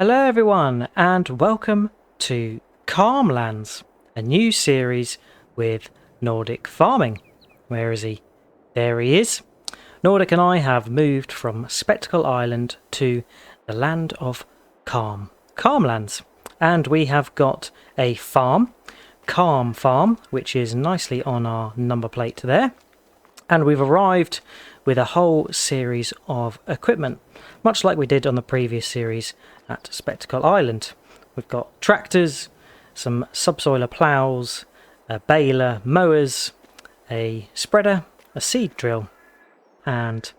Hello everyone and welcome to Calmlands, a new series with Nordic farming. Where is he? There he is. Nordic and I have moved from Spectacle Island to the land of Calmlands, and we have got a farm, Calm Farm, which is nicely on our number plate there, and we've arrived with a whole series of equipment, much like we did on the previous series at Spectacle Island. We've got tractors, some subsoiler ploughs, a baler, mowers, a spreader, a seed drill, and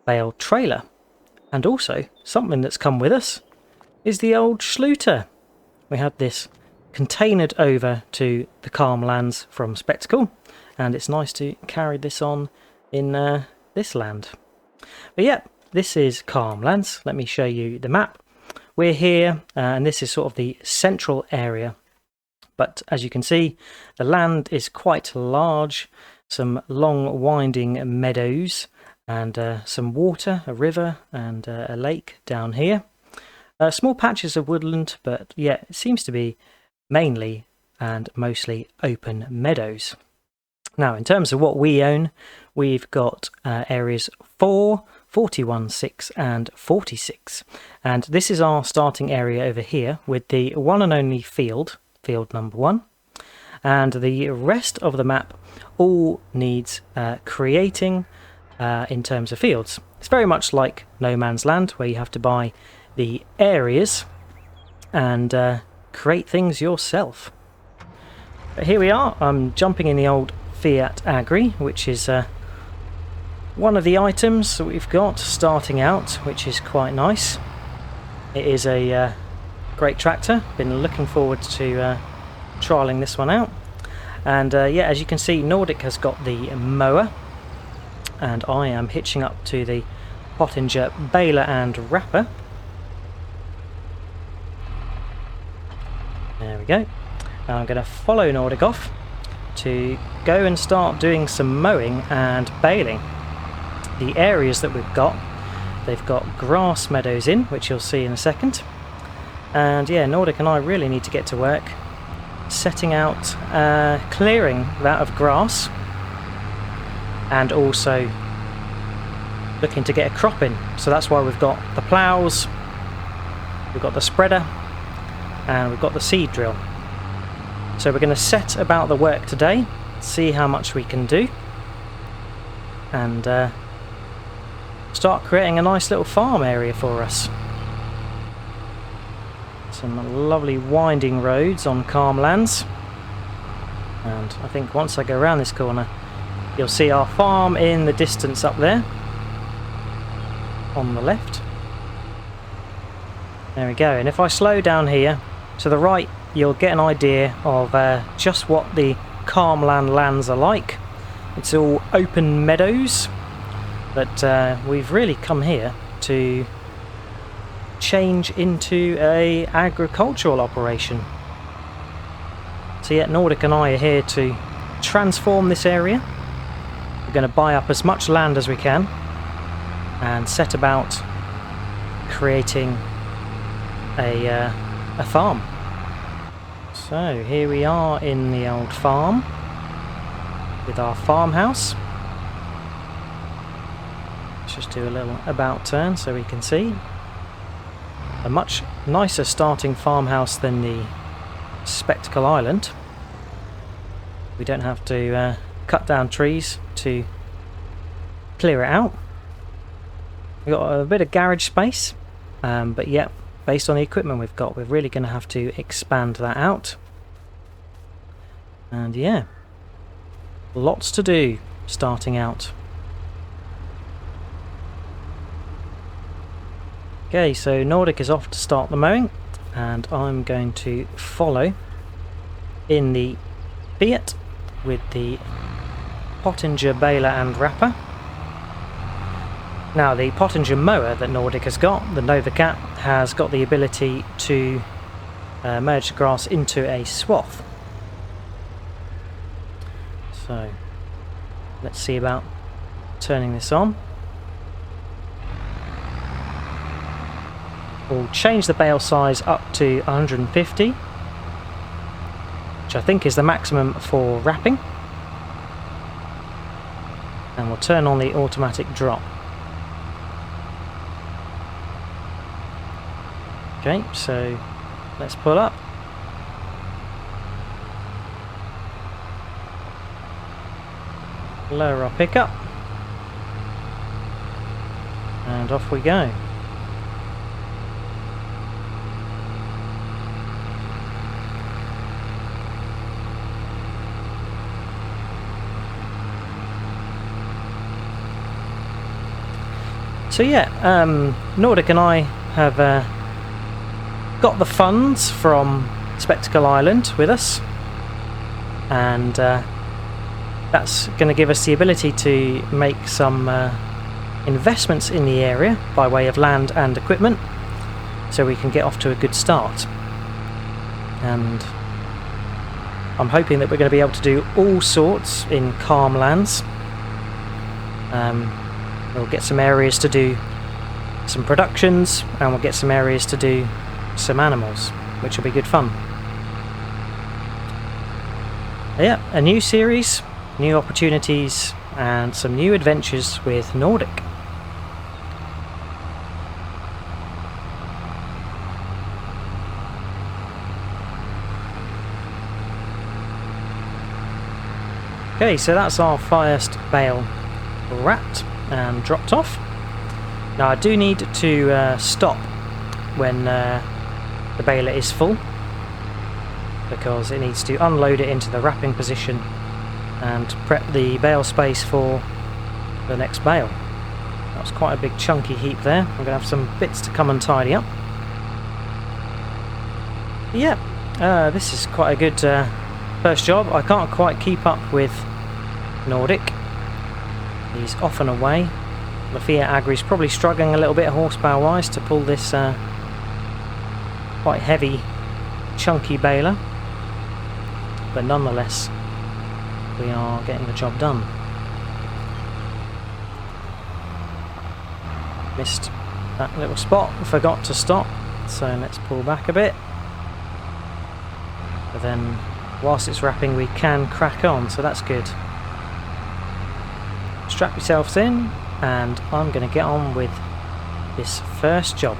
Bale trailer. And also, something that's come with us is the old Schluter. We had this containered over to the Calmlands from Spectacle, and it's nice to carry this on in this land. But yeah, this is Calmlands. Let me show you the map. We're here, and this is sort of the central area. But as you can see, the land is quite large. Some long winding meadows and some water, a river and a lake down here. Small patches of woodland, but yeah, it seems to be mainly and mostly open meadows. Now, in terms of what we own, we've got areas 4, 41, 6 and 46. And this is our starting area over here with the one and only field number 1. And the rest of the map all needs creating in terms of fields. It's very much like No Man's Land, where you have to buy the areas and create things yourself. But here we are. I'm jumping in the old Fiat Agri, which is one of the items that we've got starting out, which is quite nice. It is a great tractor. Been looking forward to trialling this one out. And yeah, as you can see, Nordic has got the mower, and I am hitching up to the Pottinger baler and wrapper. There we go. Now I'm going to follow Nordic off to go and start doing some mowing and baling. The areas that we've got, they've got grass meadows in, which you'll see in a second. And yeah, Nordic and I really need to get to work setting out clearing that of grass, and also looking to get a crop in. So that's why we've got the ploughs, we've got the spreader, and we've got the seed drill. So we're going to set about the work today, see how much we can do, and start creating a nice little farm area for us. Some lovely winding roads on Calmlands, and I think once I go around this corner you'll see our farm in the distance up there on the left. There we go, and if I slow down here to the right, you'll get an idea of just what the Calmland lands are like. It's all open meadows, but we've really come here to change into a agricultural operation. So yeah, Nordic and I are here to transform this area. We're going to buy up as much land as we can and set about creating a farm. So here we are in the old farm with our farmhouse. Let's just do a little about turn so we can see. A much nicer starting farmhouse than the Spectacle Island. We don't have to cut down trees to clear it out. We've got a bit of garage space, but yeah, based on the equipment we've got, we're really going to have to expand that out. And yeah, lots to do starting out. Okay, so Nordic is off to start the mowing, and I'm going to follow in the Fiat with the Pottinger baler and wrapper. Now, the Pottinger mower that Nordic has got, the Nova Cat, has got the ability to merge the grass into a swath. So let's see about turning this on. We'll change the bale size up to 150, which I think is the maximum for wrapping. And we'll turn on the automatic drop. Okay, so let's pull up. Lower our pickup. And off we go. So yeah, Nordic and I have got the funds from Spectacle Island with us, and that's going to give us the ability to make some investments in the area by way of land and equipment, so we can get off to a good start. And I'm hoping that we're going to be able to do all sorts in calm lands. We'll get some areas to do some productions, and we'll get some areas to do some animals, which will be good fun. Yeah, a new series, new opportunities, and some new adventures with Nordic. Okay, so that's our first bale wrapped and dropped off. Now I do need to stop when the baler is full, because it needs to unload it into the wrapping position and prep the bale space for the next bale. That was quite a big chunky heap there. I'm going to have some bits to come and tidy up. Yeah, this is quite a good first job. I can't quite keep up with Nordic. He's off and away. The Fiat Agri's probably struggling a little bit horsepower wise to pull this quite heavy, chunky baler, but nonetheless we are getting the job done. Missed that little spot, forgot to stop, so let's pull back a bit. But then whilst it's wrapping we can crack on, so that's good. Strap yourselves in, and I'm going to get on with this first job.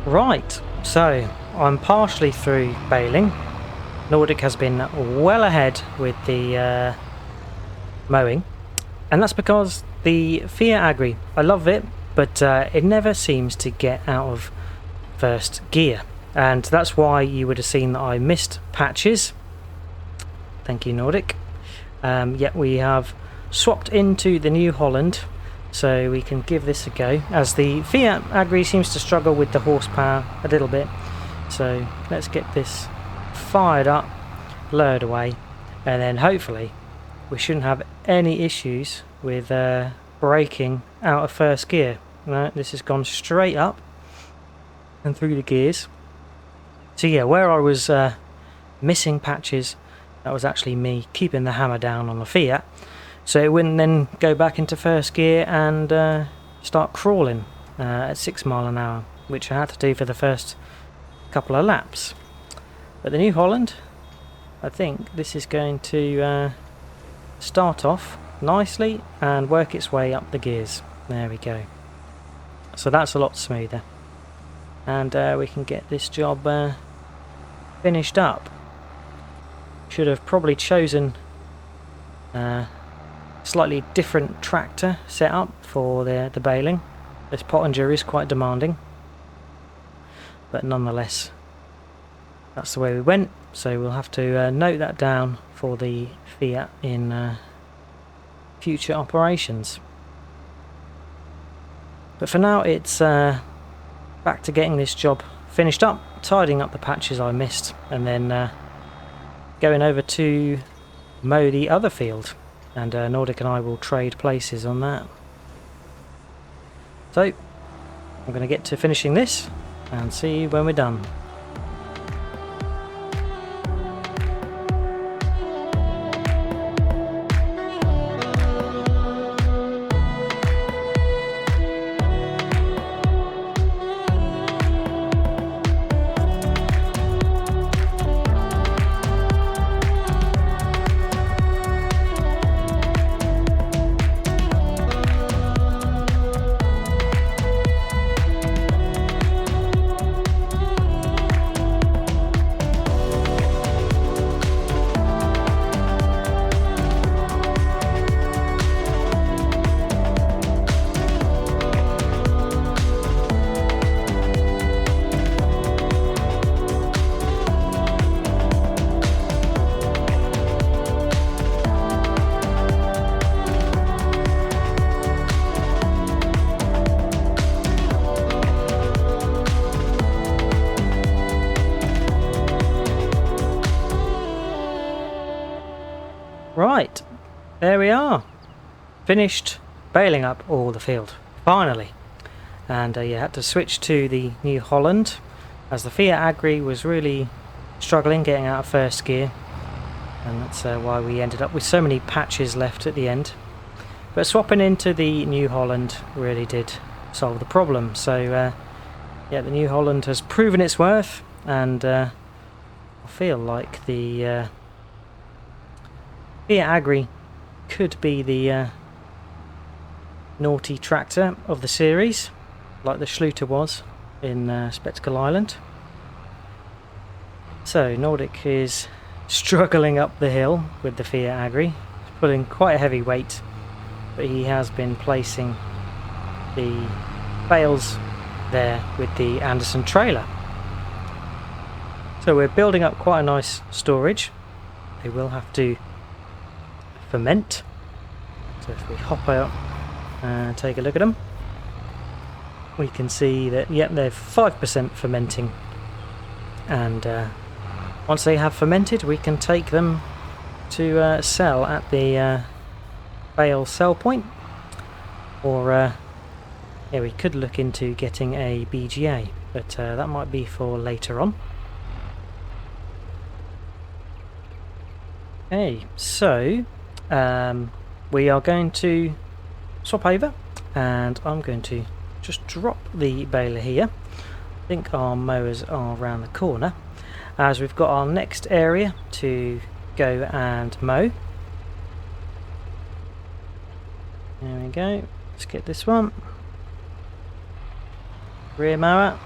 Right, so I'm partially through baling. Nordic has been well ahead with the mowing, and that's because the Fiat Agri, I love it, but it never seems to get out of first gear, and that's why you would have seen that I missed patches. Thank you, Nordic. Yet we have swapped into the New Holland, so we can give this a go, as the Fiat Agri seems to struggle with the horsepower a little bit. So let's get this fired up, lowered away, and then hopefully we shouldn't have any issues with braking out of first gear. No, this has gone straight up and through the gears. So yeah, where I was missing patches, that was actually me keeping the hammer down on the Fiat, so it wouldn't then go back into first gear and start crawling at 6 miles an hour, which I had to do for the first couple of laps. But the New Holland, I think this is going to start off nicely and work its way up the gears. There we go. So that's a lot smoother, and we can get this job finished up. Should have probably chosen a slightly different tractor setup for the baling. This Pottinger is quite demanding, but nonetheless that's the way we went, so we'll have to note that down for the Fiat in future operations. But for now it's back to getting this job finished up, tidying up the patches I missed, and then going over to mow the other field, and Nordic and I will trade places on that. So I'm going to get to finishing this and see you when we're done. Right, there we are, finished baling up all the field, finally. And you had to switch to the New Holland, as the Fiat Agri was really struggling getting out of first gear, and that's why we ended up with so many patches left at the end. But swapping into the New Holland really did solve the problem. So yeah, the New Holland has proven its worth, and I feel like the Fiat Agri could be the naughty tractor of the series, like the Schluter was in Spectacle Island. So Nordic is struggling up the hill with the Fiat Agri, pulling quite a heavy weight, but he has been placing the bales there with the Anderson trailer. So we're building up quite a nice storage. They will have to ferment, so if we hop out and take a look at them, we can see that yep, they're 5% fermenting, and once they have fermented we can take them to sell at the Bale sell point, or yeah, we could look into getting a BGA, but that might be for later on. Okay, so we are going to swap over, and I'm going to just drop the baler here. I think our mowers are around the corner, as we've got our next area to go and mow. There we go, let's get this one. Rear mower.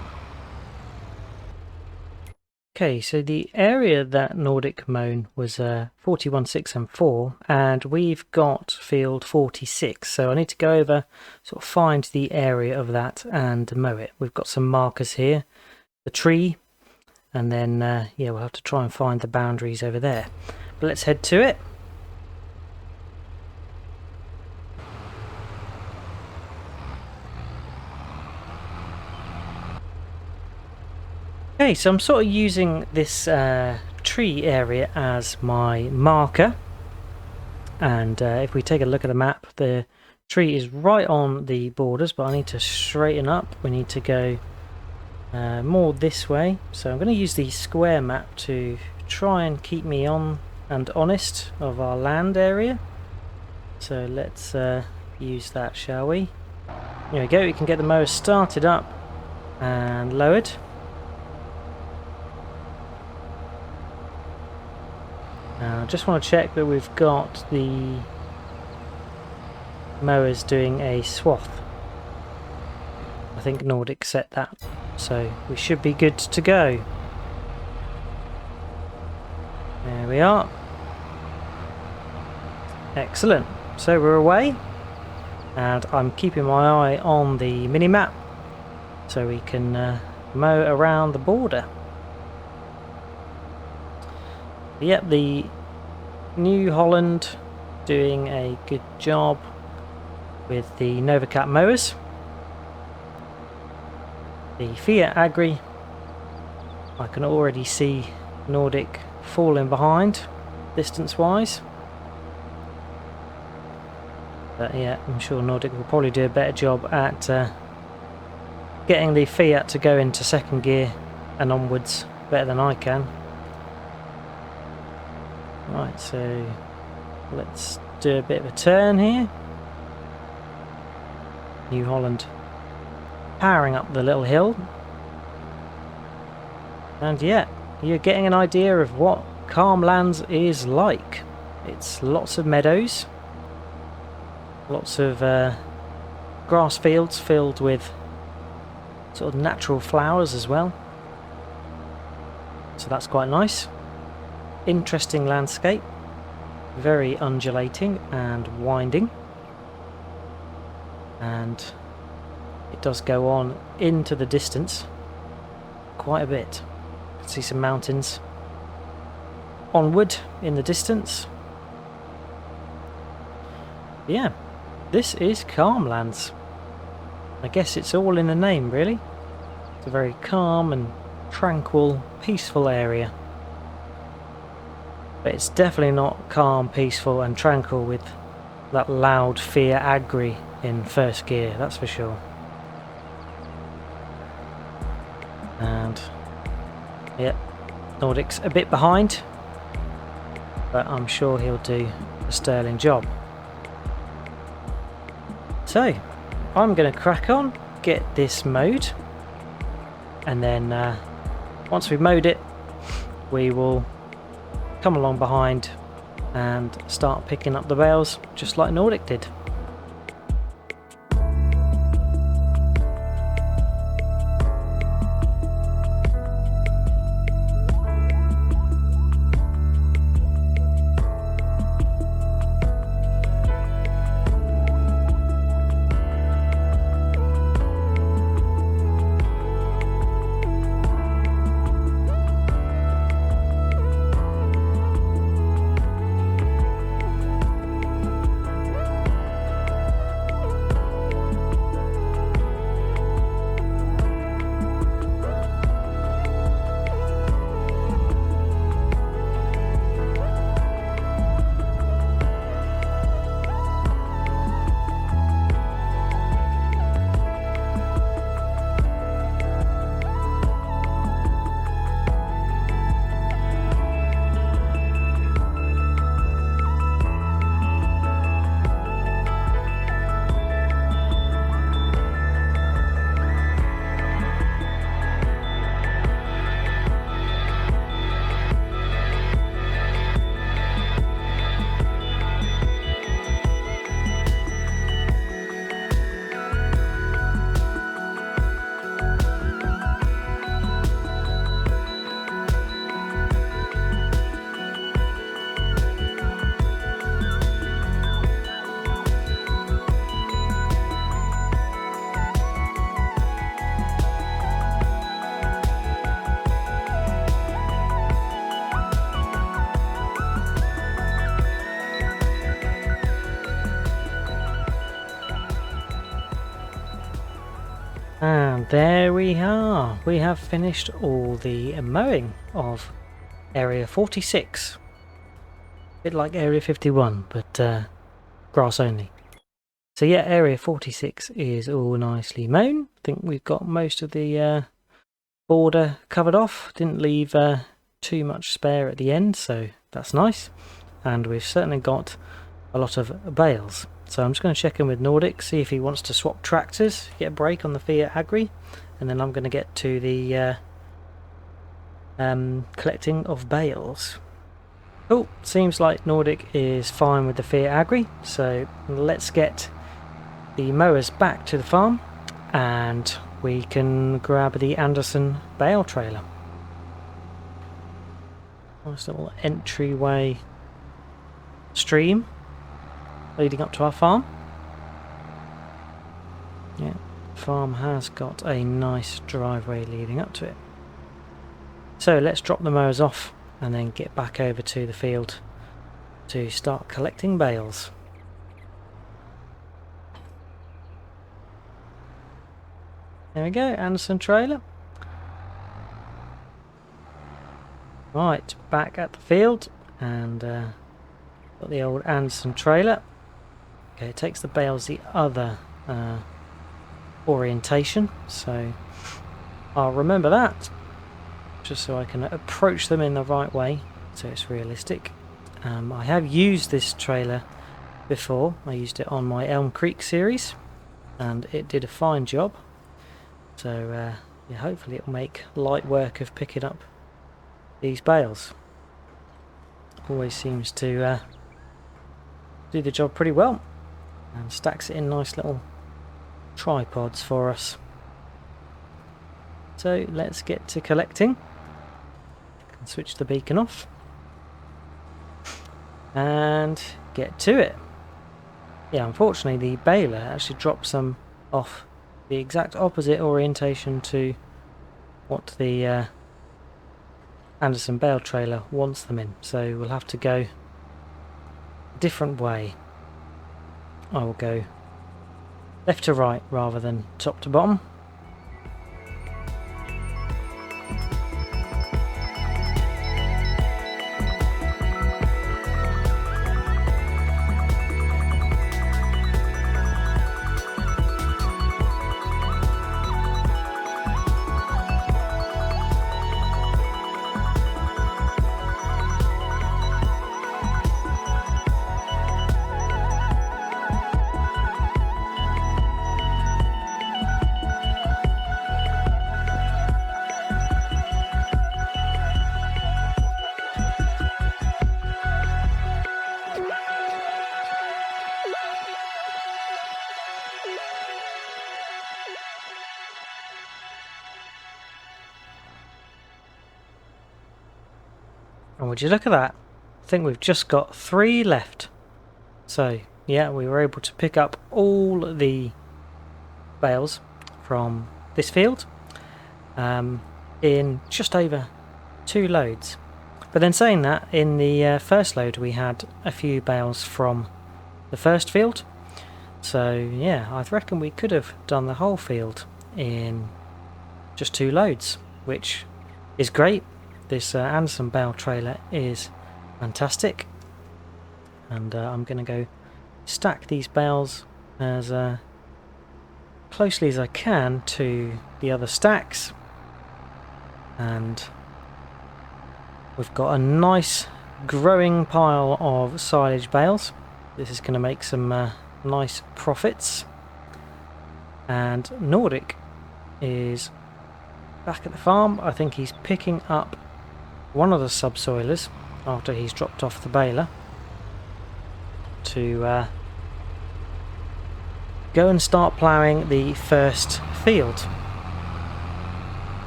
Okay, so the area that Nordic mown was 41.6 and 4, and we've got field 46, so I need to go over, sort of find the area of that and mow it. We've got some markers here, the tree, and then yeah, we'll have to try and find the boundaries over there. But let's head to it. Okay, so I'm sort of using this tree area as my marker, and if we take a look at the map, the tree is right on the borders, but I need to straighten up. We need to go more this way, so I'm going to use the square map to try and keep me on and honest of our land area. So let's use that, shall we? There we go, we can get the mower started up and lowered. Now, I just want to check that we've got the mowers doing a swath. I think Nordic set that, so we should be good to go. There we are. Excellent. So we're away, and I'm keeping my eye on the mini-map so we can mow around the border. Yep, the New Holland doing a good job with the Novacat mowers. The Fiat Agri, I can already see Nordic falling behind distance wise, but yeah, I'm sure Nordic will probably do a better job at getting the Fiat to go into second gear and onwards better than I can. Right, so let's do a bit of a turn here. New Holland powering up the little hill, and yeah, you're getting an idea of what Calm Lands is like. It's lots of meadows, lots of grass fields filled with sort of natural flowers as well, so that's quite nice. Interesting landscape, very undulating and winding, and it does go on into the distance quite a bit. You can see some mountains onward in the distance. Yeah, this is Calm Lands. I guess it's all in the name, really. It's a very calm and tranquil, peaceful area. But it's definitely not calm, peaceful and tranquil with that loud Fiat Agri in first gear, that's for sure. And yeah, Nordic's a bit behind, but I'm sure he'll do a sterling job. So I'm going to crack on, get this mowed, and then once we've mowed it, we will come along behind and start picking up the bales just like Nordic did. And there we are. We have finished all the mowing of Area 46. A bit like Area 51, but grass only. So yeah, Area 46 is all nicely mown. I think we've got most of the border covered off. Didn't leave too much spare at the end, so that's nice. And we've certainly got a lot of bales. So I'm just going to check in with Nordic, see if he wants to swap tractors, get a break on the Fiat Agri, and then I'm going to get to the collecting of bales. Oh, seems like Nordic is fine with the Fiat Agri, so let's get the mowers back to the farm and we can grab the Anderson bale trailer. Nice little entryway stream leading up to our farm. Yeah, the farm has got a nice driveway leading up to it. So let's drop the mowers off and then get back over to the field to start collecting bales. There we go, Anderson trailer. Right, back at the field, and got the old Anderson trailer. Okay, it takes the bales the other orientation, so I'll remember that, just so I can approach them in the right way, so it's realistic. I have used this trailer before. I used it on my Elm Creek series, and it did a fine job. So yeah, hopefully it'll make light work of picking up these bales. Always seems to do the job pretty well, and stacks it in nice little tripods for us. So let's get to collecting. Can switch the beacon off and get to it. Yeah, unfortunately the baler actually dropped some off the exact opposite orientation to what the Anderson bale trailer wants them in, so we'll have to go a different way. I will go left to right rather than top to bottom. And would you look at that? I think we've just got 3 left. So yeah, we were able to pick up all the bales from this field in just over 2 loads. But then saying that, in the first load we had a few bales from the first field. So yeah, I reckon we could have done the whole field in just 2 loads, which is great. This Anderson bale trailer is fantastic, and I'm going to go stack these bales as closely as I can to the other stacks, and we've got a nice growing pile of silage bales. This is going to make some nice profits. And Nordic is back at the farm. I think he's picking up one of the subsoilers after he's dropped off the baler to go and start ploughing the first field.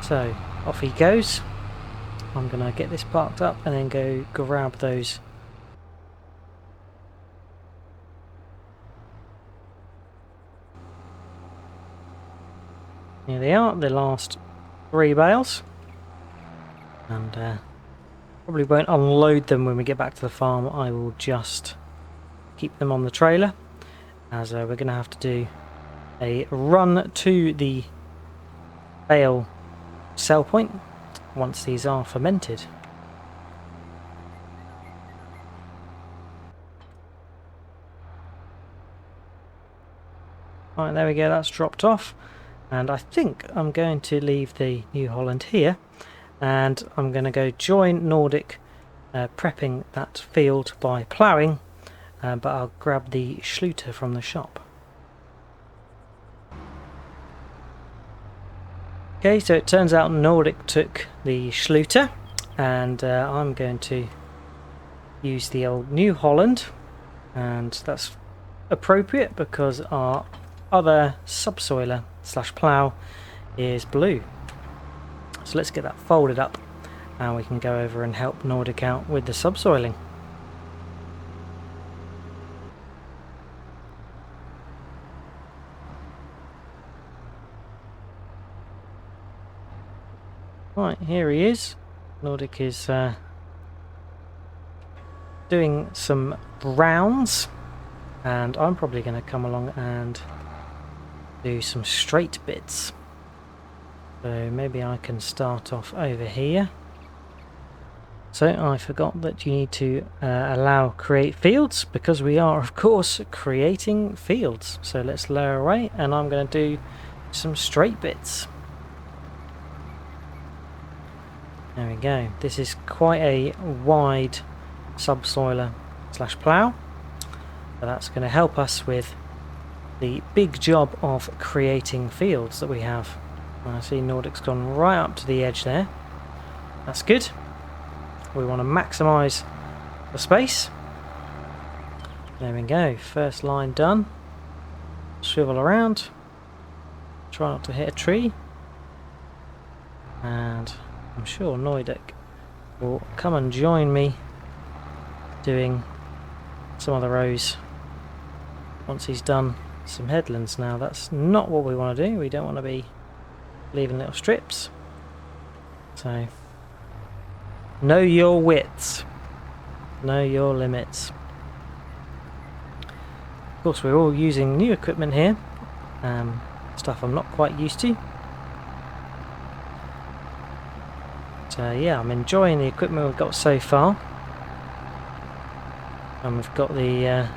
So off he goes. I'm going to get this parked up and then go grab those Here they are, the last 3 bales, and probably won't unload them when we get back to the farm. I will just keep them on the trailer, as we're going to have to do a run to the bale sell point once these are fermented. Right, there we go, that's dropped off, and I think I'm going to leave the New Holland here, and I'm going to go join Nordic prepping that field by ploughing, but I'll grab the Schluter from the shop. Okay, so it turns out Nordic took the Schluter, and I'm going to use the old New Holland, and that's appropriate because our other subsoiler slash plough is blue. So let's get that folded up and we can go over and help Nordic out with the subsoiling. Right, here he is. Nordic is doing some rounds, and I'm probably going to come along and do some straight bits. So maybe I can start off over here. So I forgot that you need to allow create fields, because we are of course creating fields. So let's lower away, and I'm going to do some straight bits. There we go. This is quite a wide subsoiler slash plough, but that's going to help us with the big job of creating fields that we have. I see Nordic's gone right up to the edge there. That's good. We want to maximise the space. There we go. First line done. Swivel around. Try not to hit a tree. And I'm sure Nordic will come and join me doing some of the rows once he's done some headlands. Now that's not what we want to do. We don't want to be leaving little strips. So know your widths, know your limits. Of course we're all using new equipment here, stuff I'm not quite used to. So yeah, I'm enjoying the equipment we've got so far. And we've got the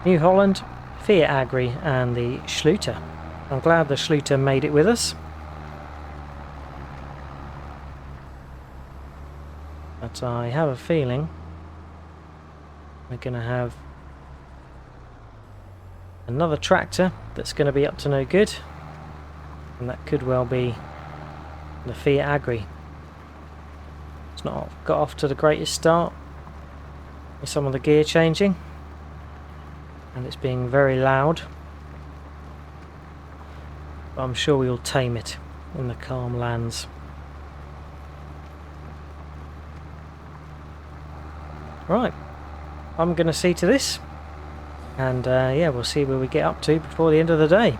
New Holland, Fiat Agri and the Schluter. I'm glad the Schluter made it with us. But I have a feeling we're going to have another tractor that's going to be up to no good. And that could well be the Fiat Agri. It's not got off to the greatest start with some of the gear changing, and it's being very loud, but I'm sure we'll tame it in the calm lands. Right, I'm going to see to this, and yeah, we'll see where we get up to before the end of the day.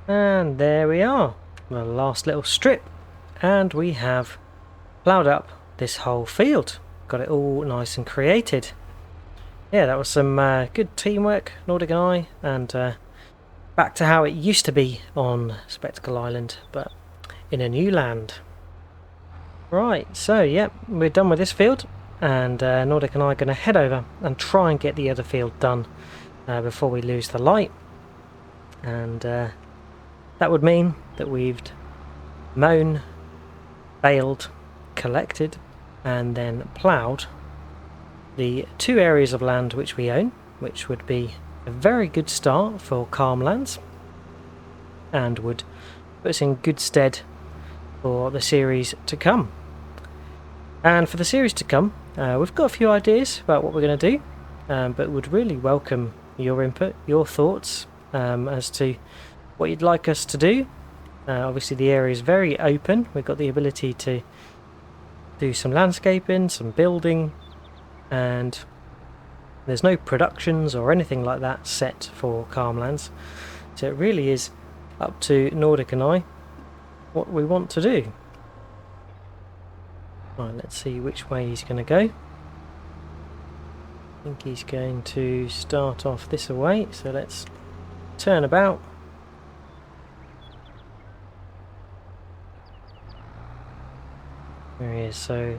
And there we are, the last little strip, and we have ploughed up this whole field. Got it all nice and created. Yeah, that was some good teamwork, Nordic and I, and back to how it used to be on Spectacle Island, but in a new land. Right, so yeah, we're done with this field, and Nordic and I are going to head over and try and get the other field done before we lose the light. And That would mean that we've mown, baled, collected and then ploughed the 2 areas of land which we own, which would be a very good start for Calm Lands and would put us in good stead for the series to come. And for the series to come, we've got a few ideas about what we're going to do, but would really welcome your input, your thoughts as to what you'd like us to do. Obviously the area is very open. We've got the ability to do some landscaping, some building, and there's no productions or anything like that set for Calm Lands. So it really is up to Nordic and I what we want to do. Right, let's see which way he's going to go. I think he's going to start off this way, so let's turn about. There he is. So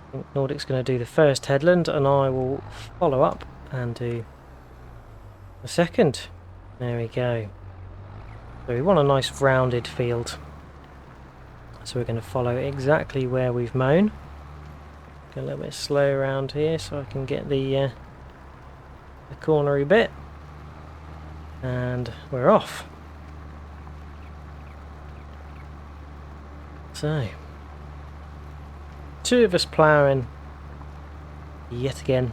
I think Nordic's going to do the first headland and I will follow up and do the second. There we go. So we want a nice rounded field, so we're going to follow exactly where we've mown. Go a little bit slow around here so I can get the cornery bit, and we're off. So 2 of us ploughing yet again.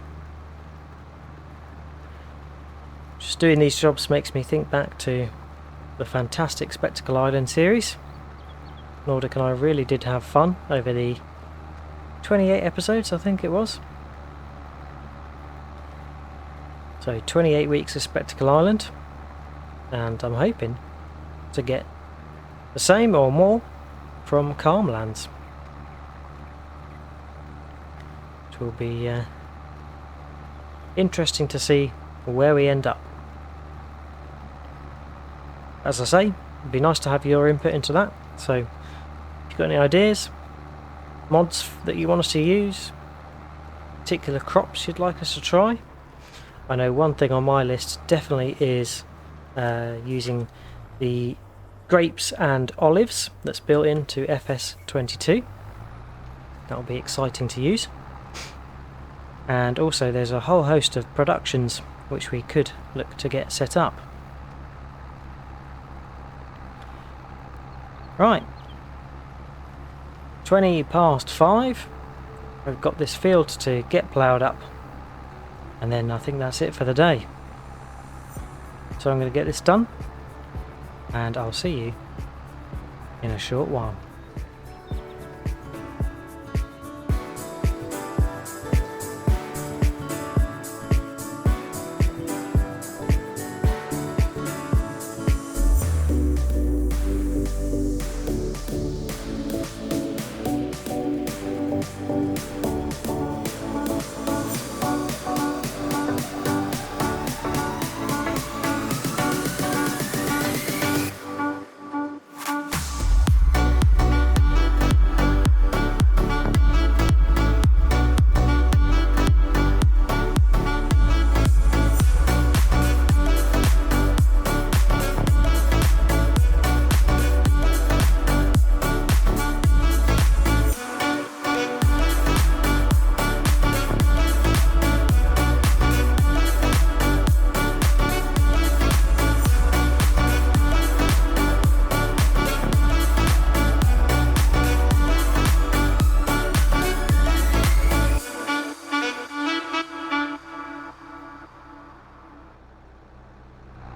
Just doing these jobs makes me think back to the fantastic Spectacle Island series. Nordic and I really did have fun over the 28 episodes, I think it was. So 28 weeks of Spectacle Island, and I'm hoping to get the same or more from Calm Lands, which will be interesting to see where we end up. As I say, it'd be nice to have your input into that, so if you've got any ideas, mods that you want us to use, particular crops you'd like us to try. I know one thing on my list definitely is using the grapes and olives that's built into FS22. That'll be exciting to use. And also there's a whole host of productions which we could look to get set up. Right, 20 past 5. I've got this field to get ploughed up, and then I think that's it for the day. So I'm going to get this done, and I'll see you in a short while.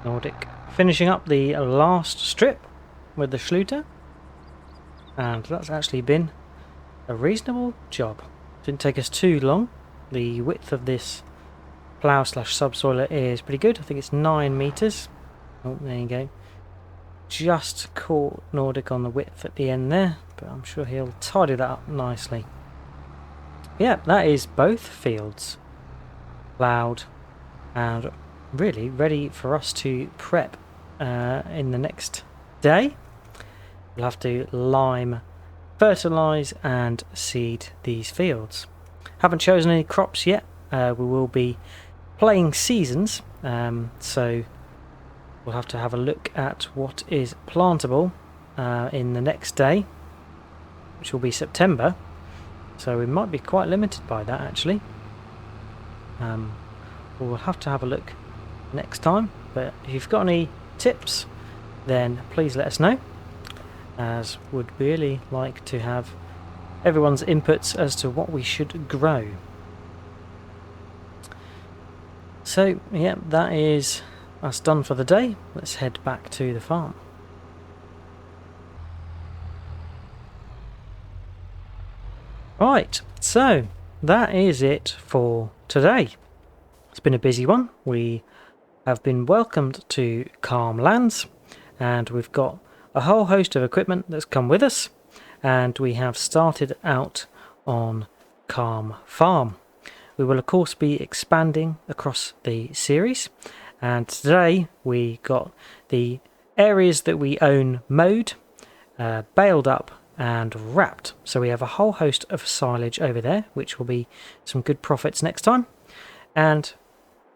Nordic finishing up the last strip with the Schluter, and that's actually been a reasonable job. Didn't take us too long. The width of this plough slash subsoiler is pretty good. I think it's 9 meters. Oh, there you go. Just caught Nordic on the width at the end there, but I'm sure he'll tidy that up nicely. Yeah, that is both fields ploughed and really ready for us to prep in the next day. We'll have to lime, fertilise and seed these fields. Haven't chosen any crops yet. We will be playing seasons, so we'll have to have a look at what is plantable in the next day, which will be September. So we might be quite limited by that actually. We'll have to have a look next time, but if you've got any tips then please let us know, as would really like to have everyone's inputs as to what we should grow. So yeah, that is us done for the day. Let's head back to the farm. Right, so that is it for today. It's been a busy one. We have been welcomed to Calm Lands, and we've got a whole host of equipment that's come with us, and we have started out on Calm Farm. We will of course be expanding across the series, and today we got the areas that we own mowed, baled up and wrapped. So we have a whole host of silage over there, which will be some good profits next time. And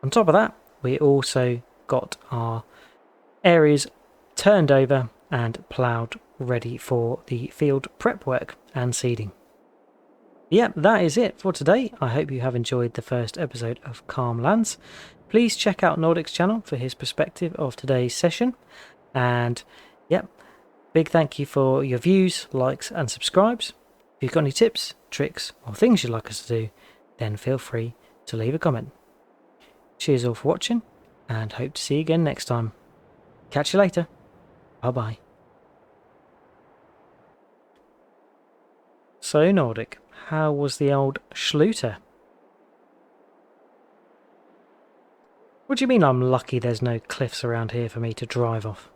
on top of that, we also got our areas turned over and ploughed, ready for the field prep work and seeding. Yep, that is it for today. I hope you have enjoyed the first episode of Calm Lands. Please check out Nordic's channel for his perspective of today's session. And yep, big thank you for your views, likes and subscribes. If you've got any tips, tricks or things you'd like us to do, then feel free to leave a comment. Cheers all for watching, and hope to see you again next time. Catch you later. Bye bye. So Nordic, how was the old Schluter? What do you mean I'm lucky there's no cliffs around here for me to drive off?